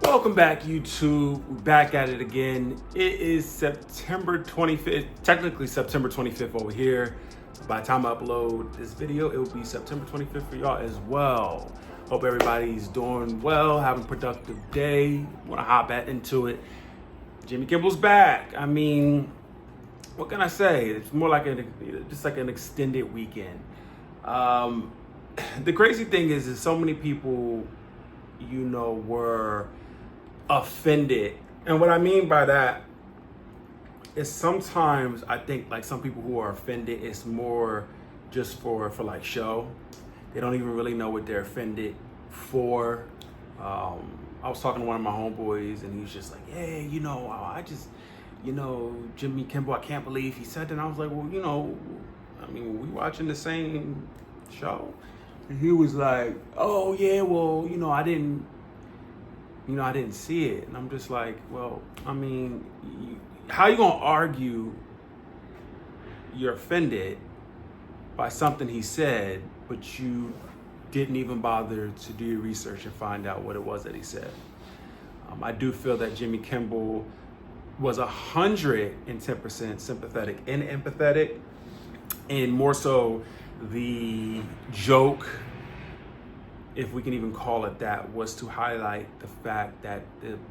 Welcome back, YouTube. We're back at it again. It is September 25th, technically September 25th over here. By the time I upload this video, it will be September 25th for y'all as well. Hope everybody's doing well, having a productive day. Want to hop into it. Jimmy Kimmel's back. I mean, what can I say? It's more like just like an extended weekend. The crazy thing is so many people, were offended. And what I mean by that is sometimes I think like some people who are offended, it's more just for like show. They don't even really know what they're offended for. I was talking to one of my homeboys and he was just like, hey, I just, Jimmy Kimmel, I can't believe he said that. And I was like, well, we watching the same show. And he was like, oh yeah, well, I didn't see it. And I'm just like, well, how you gonna argue you're offended by something he said, but you didn't even bother to do your research and find out what it was that he said? I do feel that Jimmy Kimmel was 110% sympathetic and empathetic, and more so the joke, if we can even call it that, was to highlight the fact that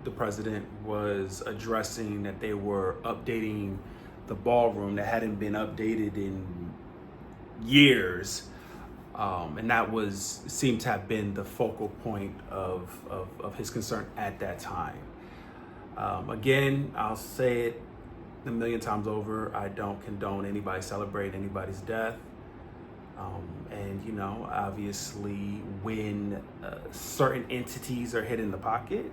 the president was addressing that they were updating the ballroom that hadn't been updated in years. And that seemed to have been the focal point of his concern at that time. Again, I'll say it a million times over, I don't condone anybody celebrating anybody's death. And obviously when certain entities are hit in the pocket,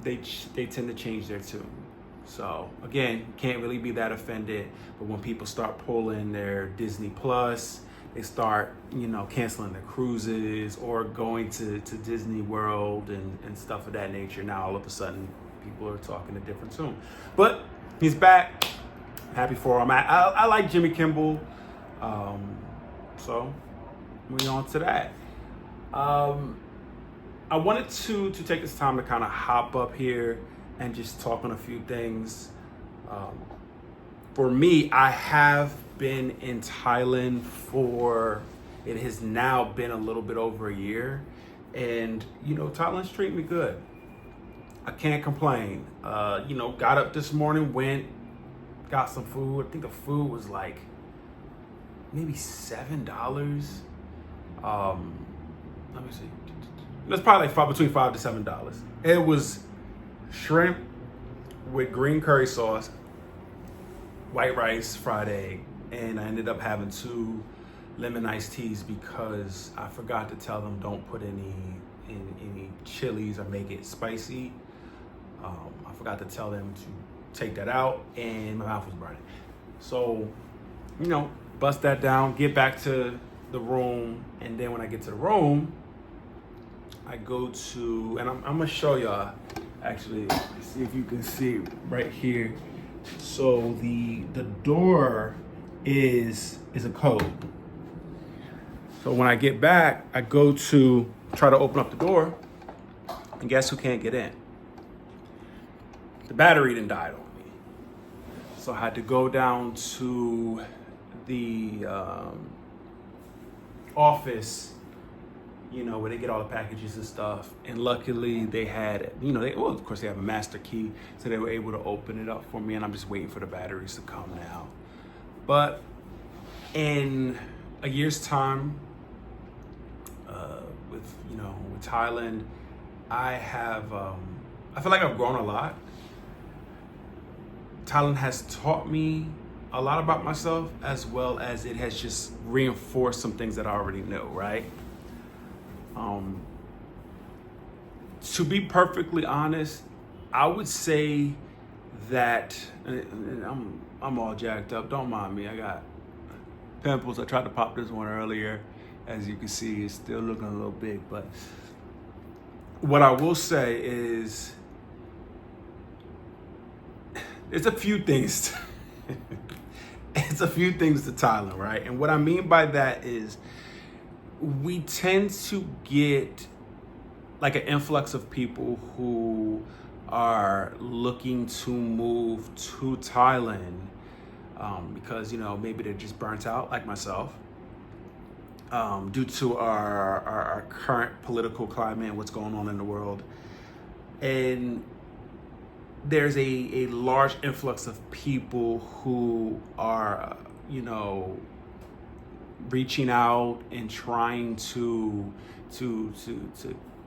they tend to change their tune. So again, can't really be that offended, but when people start pulling their Disney Plus, they start, canceling their cruises or going to Disney World and stuff of that nature, now all of a sudden people are talking a different tune. But he's back. Happy for him. I like Jimmy Kimmel. So moving on to that. I wanted to take this time to kind of hop up here and just talk on a few things. For me, I have been in Thailand it has now been a little bit over a year. And, Thailand's treating me good. I can't complain. Got up this morning, got some food. I think the food was like maybe $7. Let me see. That's probably like between $5 to $7. It was shrimp with green curry sauce, white rice, fried egg, and I ended up having 2 lemon iced teas because I forgot to tell them don't put any chilies or make it spicy. I forgot to tell them to take that out, and my mouth was burning. So, bust that down, get back to the room, and then when I get to the room, I go to, and I'm gonna show y'all, actually, see if you can see right here. So the door is a code. So when I get back, I go to try to open up the door, and guess who can't get in? The battery done died on me. So I had to go down to the office, where they get all the packages and stuff. And luckily they had, of course they have a master key, so they were able to open it up for me, and I'm just waiting for the batteries to come now. But in a year's time, with Thailand, I feel like I've grown a lot. Thailand has taught me a lot about myself, as well as it has just reinforced some things that I already know, right? To be perfectly honest, I would say that, and I'm all jacked up, don't mind me, I got pimples. I tried to pop this one earlier. As you can see, it's still looking a little big, but what I will say is it's a few things it's a few things to Thailand, right? And what I mean by that is we tend to get like an influx of people who are looking to move to Thailand because, maybe they're just burnt out like myself due to our current political climate and what's going on in the world. And there's a large influx of people who are, reaching out and trying to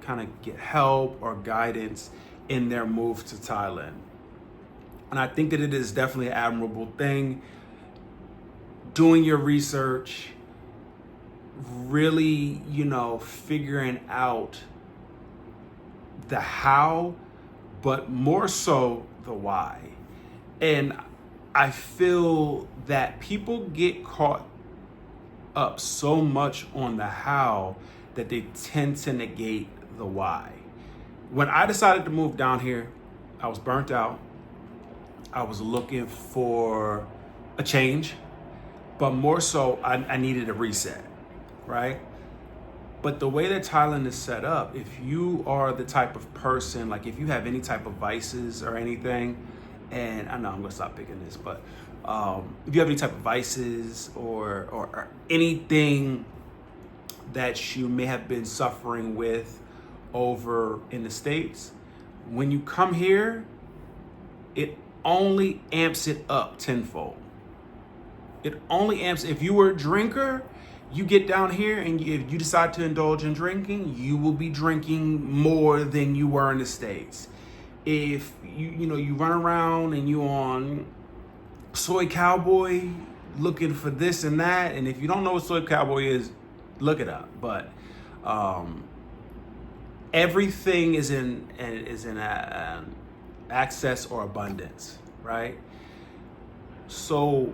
kind of get help or guidance in their move to Thailand. And I think that it is definitely an admirable thing. Doing your research, really, figuring out the how, but more so the why. And I feel that people get caught up so much on the how that they tend to negate the why. When I decided to move down here, I was burnt out. I was looking for a change, but more so I needed a reset, right? But the way that Thailand is set up, if you are the type of person, like if you have any type of vices or anything, and I know I'm gonna stop picking this, but if you have any type of vices or anything that you may have been suffering with over in the States, when you come here, it only amps it up tenfold. It only amps. If you were a drinker, you get down here and if you decide to indulge in drinking, you will be drinking more than you were in the States. If you run around and you on Soy Cowboy looking for this and that, and if you don't know what Soy Cowboy is, look it up. But everything is in access or abundance, right? So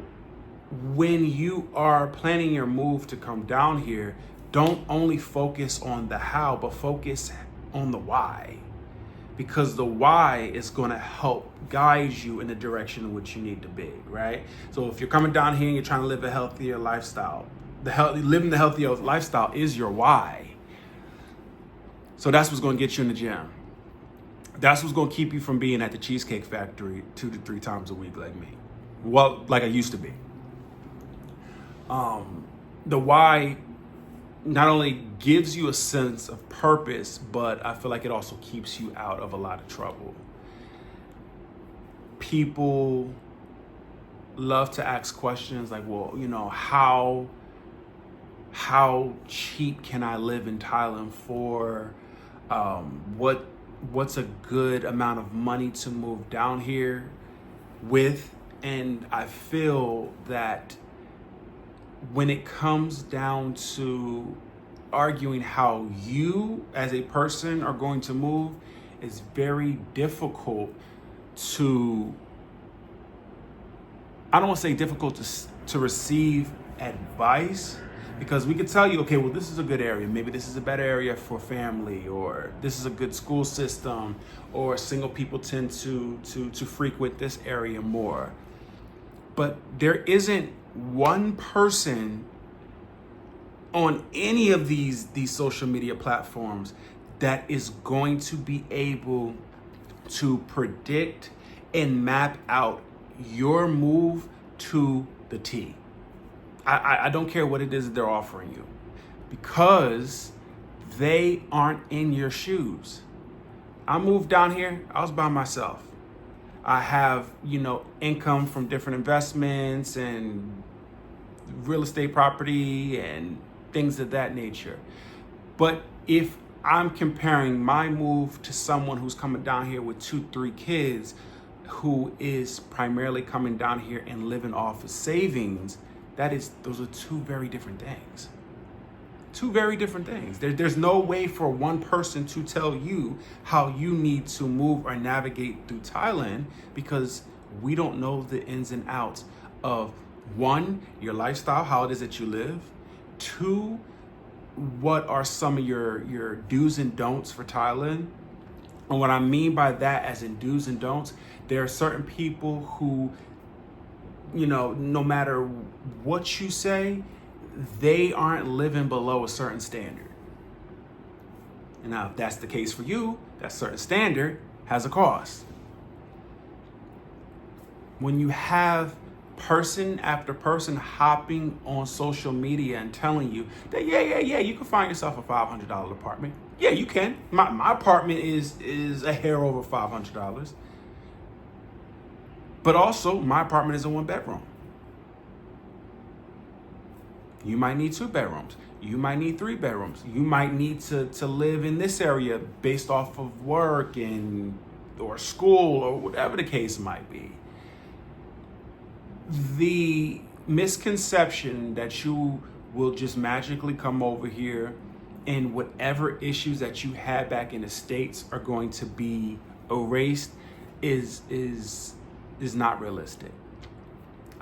when you are planning your move to come down here, don't only focus on the how, but focus on the why. Because the why is going to help guide you in the direction in which you need to be, right? So if you're coming down here and you're trying to live a healthier lifestyle, living the healthier lifestyle is your why. So that's what's going to get you in the gym. That's what's going to keep you from being at the Cheesecake Factory 2 to 3 times a week like me. Well, like I used to be. The why not only gives you a sense of purpose, but I feel like it also keeps you out of a lot of trouble. People love to ask questions like, well, how cheap can I live in Thailand for? What's a good amount of money to move down here with? And I feel that when it comes down to arguing how you as a person are going to move, it's very difficult to, I don't want to say difficult to receive advice, because we could tell you, okay, well, this is a good area. Maybe this is a better area for family, or this is a good school system, or single people tend to frequent this area more. But there isn't one person on any of these social media platforms that is going to be able to predict and map out your move to the T. I don't care what it is that they're offering you, because they aren't in your shoes. I moved down here, I was by myself. I have, income from different investments and real estate property and things of that nature. But if I'm comparing my move to someone who's coming down here with 2-3 kids, who is primarily coming down here and living off of savings, those are two very different things. Two very different things. There's no way for one person to tell you how you need to move or navigate through Thailand, because we don't know the ins and outs of, 1, your lifestyle, how it is that you live. 2, what are some of your do's and don'ts for Thailand? And what I mean by that, as in do's and don'ts, there are certain people who, no matter what you say, they aren't living below a certain standard. Now, if that's the case for you, that certain standard has a cost. When you have person after person hopping on social media and telling you that, yeah, you can find yourself a $500 apartment. Yeah, you can. My apartment is a hair over $500. But also, my apartment is a 1-bedroom. You might need 2 bedrooms. You might need 3 bedrooms. You might need to live in this area based off of work or school or whatever the case might be. The misconception that you will just magically come over here and whatever issues that you had back in the States are going to be erased is not realistic.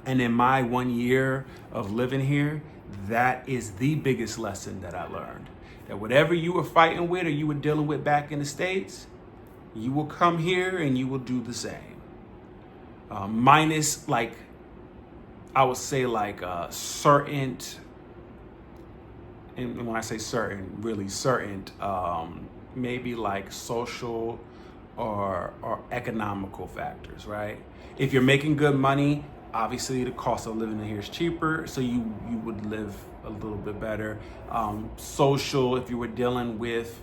And in my 1 year of living here, that is the biggest lesson that I learned. That whatever you were fighting with or you were dealing with back in the States, you will come here and you will do the same. Minus, like, I would say, like, certain, and when I say certain, really certain, maybe like social or economical factors, right? If you're making good money, obviously the cost of living in here is cheaper, so you would live a little bit better. Social, if you were dealing with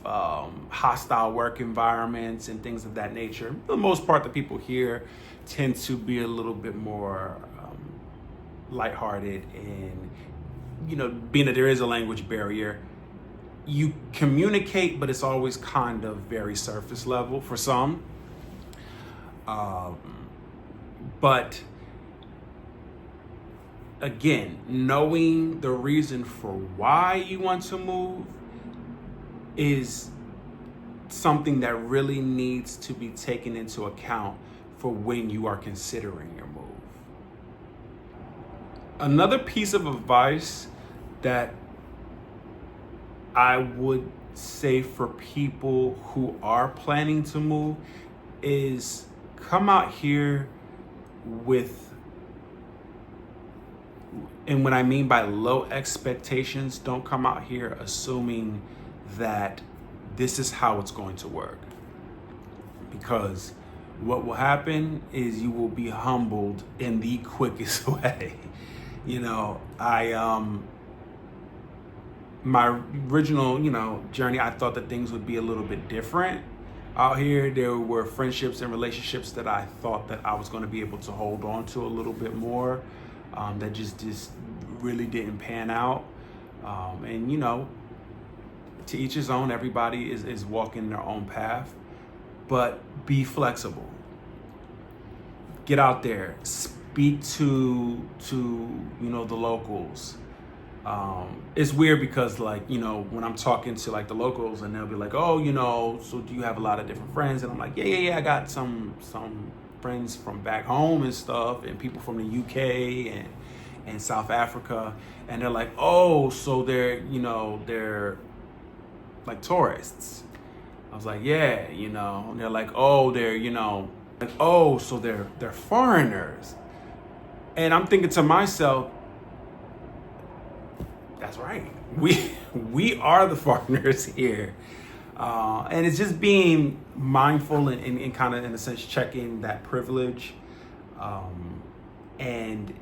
hostile work environments and things of that nature, for the most part, the people here tend to be a little bit more lighthearted, and being that there is a language barrier, you communicate, but it's always kind of very surface level for some. But again, knowing the reason for why you want to move is something that really needs to be taken into account for when you are considering your move. Another piece of advice that I would say for people who are planning to move is come out here with, and what I mean by low expectations, don't come out here assuming that this is how it's going to work. Because what will happen is you will be humbled in the quickest way. My original, journey, I thought that things would be a little bit different out here. There were friendships and relationships that I thought that I was going to be able to hold on to a little bit more, that just really didn't pan out. And to each his own. Everybody is walking their own path, but be flexible. Get out there, speak to the locals. It's weird because when I'm talking to like the locals and they'll be like, oh, so do you have a lot of different friends? And I'm like, yeah, I got some friends from back home and stuff, and people from the UK and South Africa. And they're like, oh, so they're like tourists. I was like, yeah, and they're like, oh, they're, like, oh, so they're foreigners. And I'm thinking to myself, that's right. We are the foreigners here. And it's just being mindful and kind of, in a sense, checking that privilege. And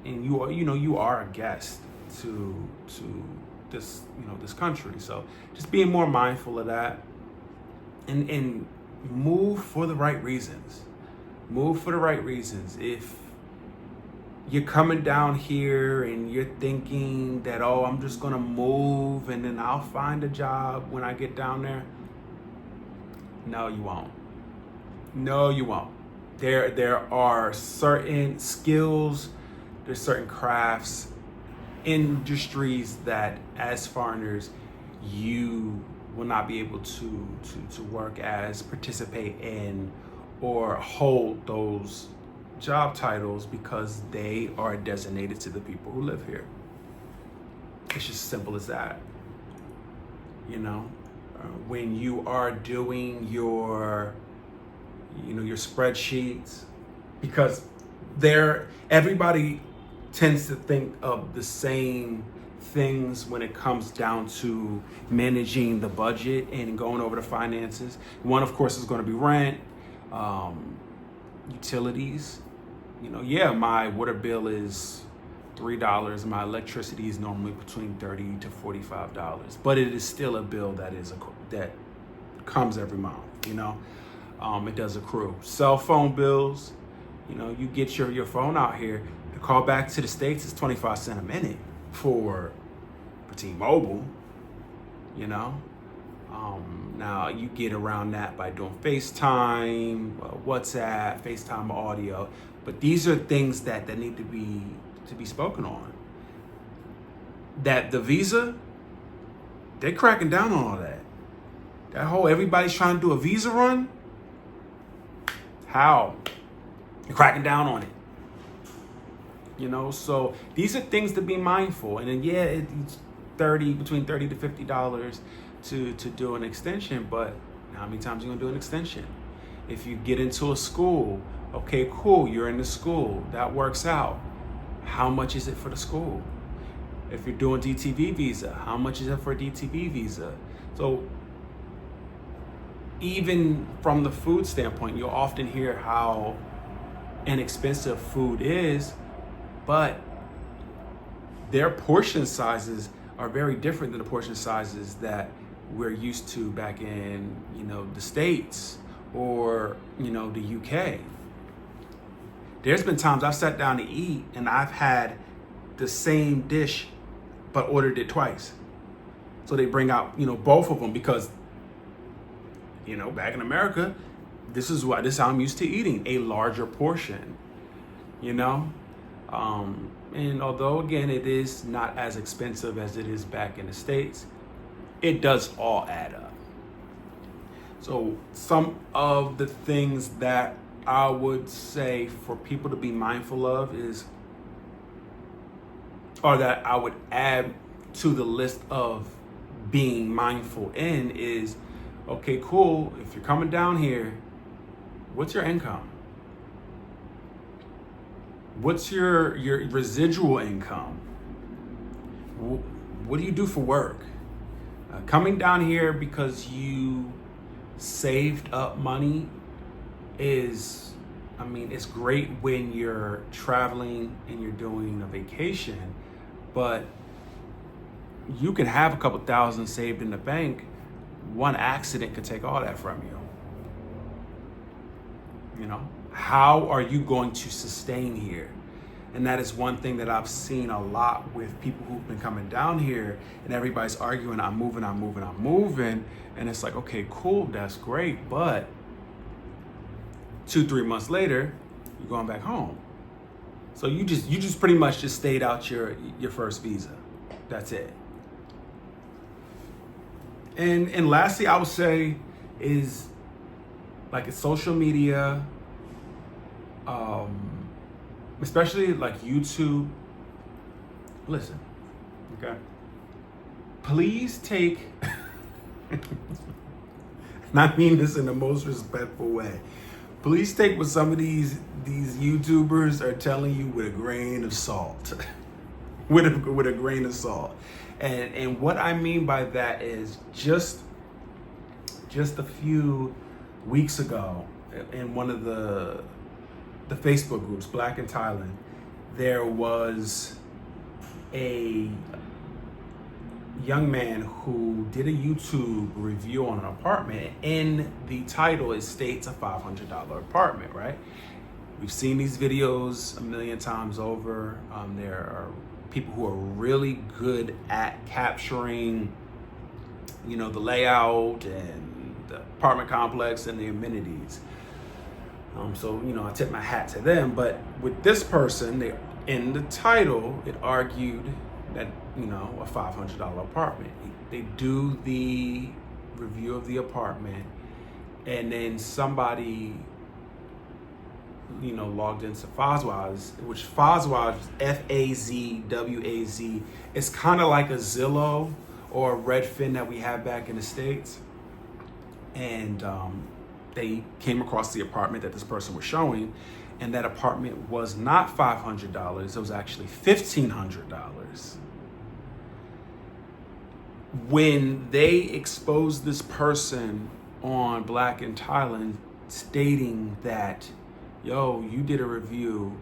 you are a guest to this, this country. So just being more mindful of that, and move for the right reasons. Move for the right reasons. If you're coming down here and you're thinking that, oh, I'm just gonna move and then I'll find a job when I get down there. No, you won't. No, you won't. There are certain skills, there's certain crafts, industries that as foreigners you will not be able to work as, participate in, or hold those job titles because they are designated to the people who live here. It's just simple as that. When you are doing your spreadsheets, because everybody tends to think of the same things when it comes down to managing the budget and going over the finances. One, of course, is going to be rent, utilities. Yeah, my water bill is $3. My electricity is normally between $30 to $45, but it is still a bill that comes every month. It does accrue. Cell phone bills. You get your phone out here. The call back to the States is 25 cents a minute for T-Mobile. Now you get around that by doing FaceTime, WhatsApp, FaceTime audio, but these are things that need to be spoken on. That the Visa, they're cracking down on all that. That whole everybody's trying to do a Visa run. How? They're cracking down on it. So these are things to be mindful. And then it's between $30 to $50 to do an extension, but how many times are you gonna do an extension? If you get into a school, okay, cool, you're in the school, that works out. How much is it for the school? If you're doing DTV visa, how much is it for a DTV visa? So even from the food standpoint, you'll often hear how inexpensive food is, but their portion sizes are very different than the portion sizes that we're used to back in, the States or, the UK. There's been times I've sat down to eat and I've had the same dish, but ordered it twice. So they bring out, both of them because, back in America, this is how I'm used to eating, a larger portion, And although, again, it is not as expensive as it is back in the States, it does all add up. So some of the things that I would say for people to be mindful of or that I would add to the list of being mindful in is, okay, cool, if you're coming down here, what's your income? What's your residual income? What do you do for work? Coming down here because you saved up money it's great when you're traveling and you're doing a vacation, but you can have a couple thousand saved in the bank. One accident could take all that from you. How are you going to sustain here? And that is one thing that I've seen a lot with people who've been coming down here, and everybody's arguing, I'm moving. And it's like, okay, cool, that's great. But 2-3 months later, you're going back home. So you just pretty much just stayed out your first visa. That's it. And lastly, I would say is like it's social media, especially like YouTube. Listen, okay? Please take, and I mean this in the most respectful way, please take what some of these YouTubers are telling you with a grain of salt. with a grain of salt. And what I mean by that is just a few weeks ago in one of the Facebook groups, Black in Thailand, there was a young man who did a YouTube review on an apartment. In the title, it states a $500 apartment, right? We've seen these videos a million times over. There are people who are really good at capturing, the layout and the apartment complex and the amenities. So I tip my hat to them. But with this person, in the title, it argued that, a $500 apartment. They do the review of the apartment, and then somebody, logged into Fazwaz, which Fazwaz, Fazwaz, it's kind of like a Zillow or a Redfin that we have back in the States. And they came across the apartment that this person was showing, and that apartment was not $500. It was actually $1,500. when they exposed this person on Black in Thailand stating that, yo, you did a review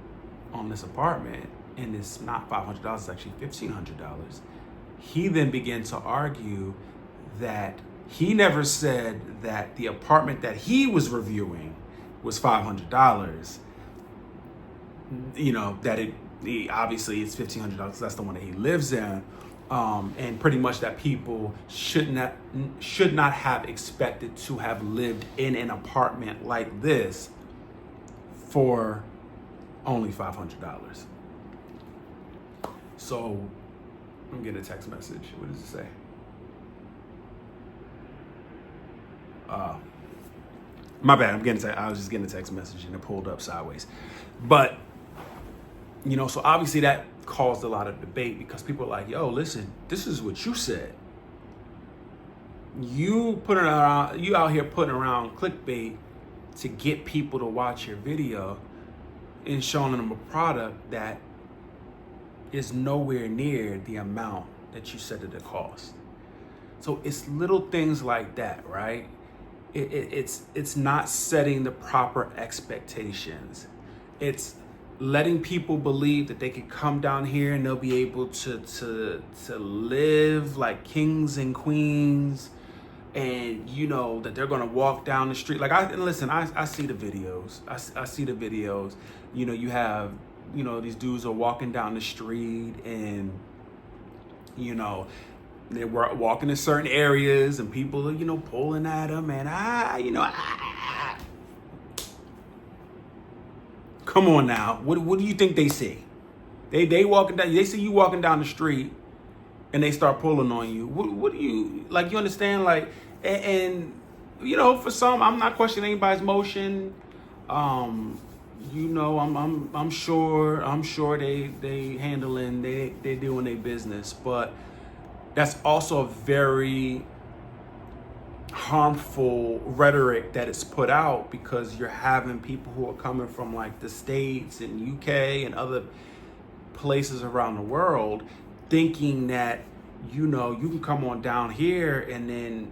on this apartment and it's not $500, it's actually $1,500. He then began to argue that he never said that the apartment that he was reviewing was $500. You know, that obviously it's $1,500. That's the one that he lives in. And pretty much that people should not have expected to have lived in an apartment like this for only $500. So I'm getting a text message. What does it say? My bad. I was just getting a text message and it pulled up sideways. But, you know, so obviously that caused a lot of debate because people are like, yo, listen, this is what you said. You out here putting around clickbait to get people to watch your video and showing them a product that is nowhere near the amount that you said that it cost. So it's little things like that, right? It's not setting the proper expectations. It's letting people believe that they could come down here and they'll be able to live like kings and queens, and you know that they're gonna walk down the street. Like I see the videos. I see the videos. You know, you have, you know, these dudes are walking down the street and, you know, they're walking in certain areas and people are, you know, pulling at them and Come on now. What do you think they see? They walking down, they see you walking down the street and they start pulling on you. What do you, like, you understand? Like, and you know, for some, I'm not questioning anybody's motion. You know, I'm sure they handling, they doing their business, but that's also a very harmful rhetoric that is put out because you're having people who are coming from like the States and UK and other places around the world thinking that, you know, you can come on down here and then,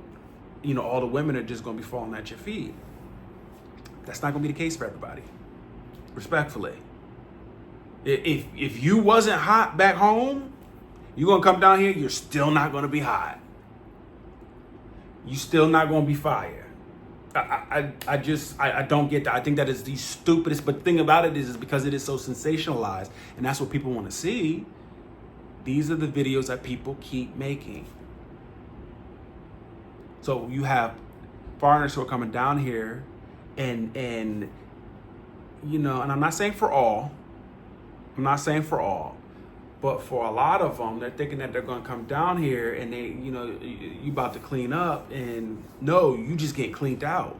you know, all the women are just going to be falling at your feet. That's not going to be the case for everybody. Respectfully. If you wasn't hot back home, you're going to come down here, you're still not going to be hot. You still not going to be fire. I don't get that. I think that is the stupidest. But the thing about it is because it is so sensationalized, and that's what people want to see. These are the videos that people keep making. So you have foreigners who are coming down here, and you know, and I'm not saying for all. But for a lot of them, they're thinking that they're going to come down here and they, you know, you about to clean up, and no, you just get cleaned out.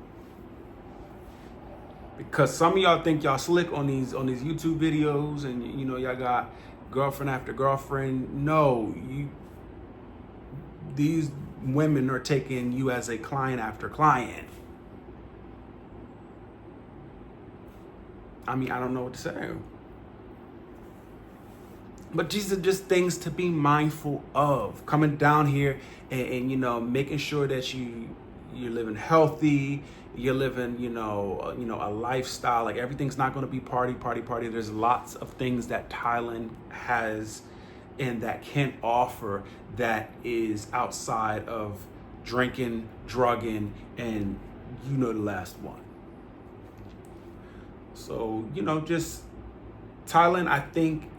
Because some of y'all think y'all slick on these YouTube videos, and you know y'all got girlfriend after girlfriend. No, these women are taking you as a client after client. I mean, I don't know what to say. But these are just things to be mindful of. Coming down here and you know, making sure that you're living healthy, you're living, you know, a lifestyle. Like everything's not going to be party. There's lots of things that Thailand has and that can offer that is outside of drinking, drugging, and you know the last one. So, you know, just Thailand, I think,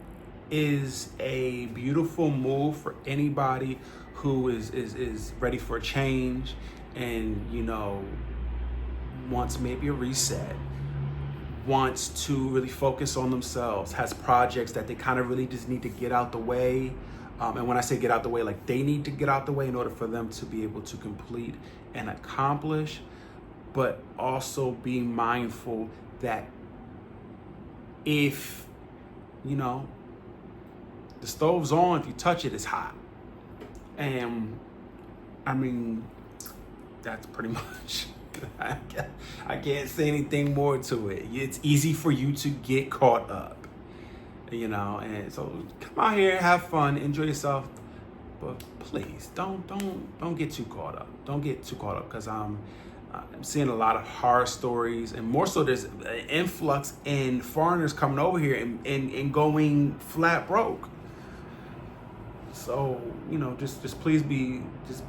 is a beautiful move for anybody who is ready for a change and, you know, wants maybe a reset, wants to really focus on themselves, has projects that they kind of really just need to get out the way. And when I say get out the way, like they need to get out the way in order for them to be able to complete and accomplish, but also be mindful that if, you know, the stove's on, if you touch it, it's hot. And I mean, that's pretty much, I can't say anything more to it. It's easy for you to get caught up, you know, and so come out here, have fun, enjoy yourself. But please don't get too caught up. Don't get too caught up, because I'm seeing a lot of horror stories, and more so there's an influx in foreigners coming over here and going flat broke. So, just please be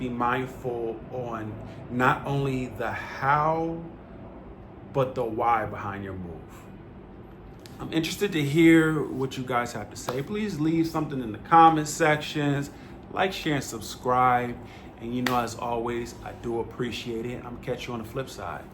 mindful on not only the how, but the why behind your move. I'm interested to hear what you guys have to say. Please leave something in the comment sections. Like, share, and subscribe. And as always, I do appreciate it. I'm gonna catch you on the flip side.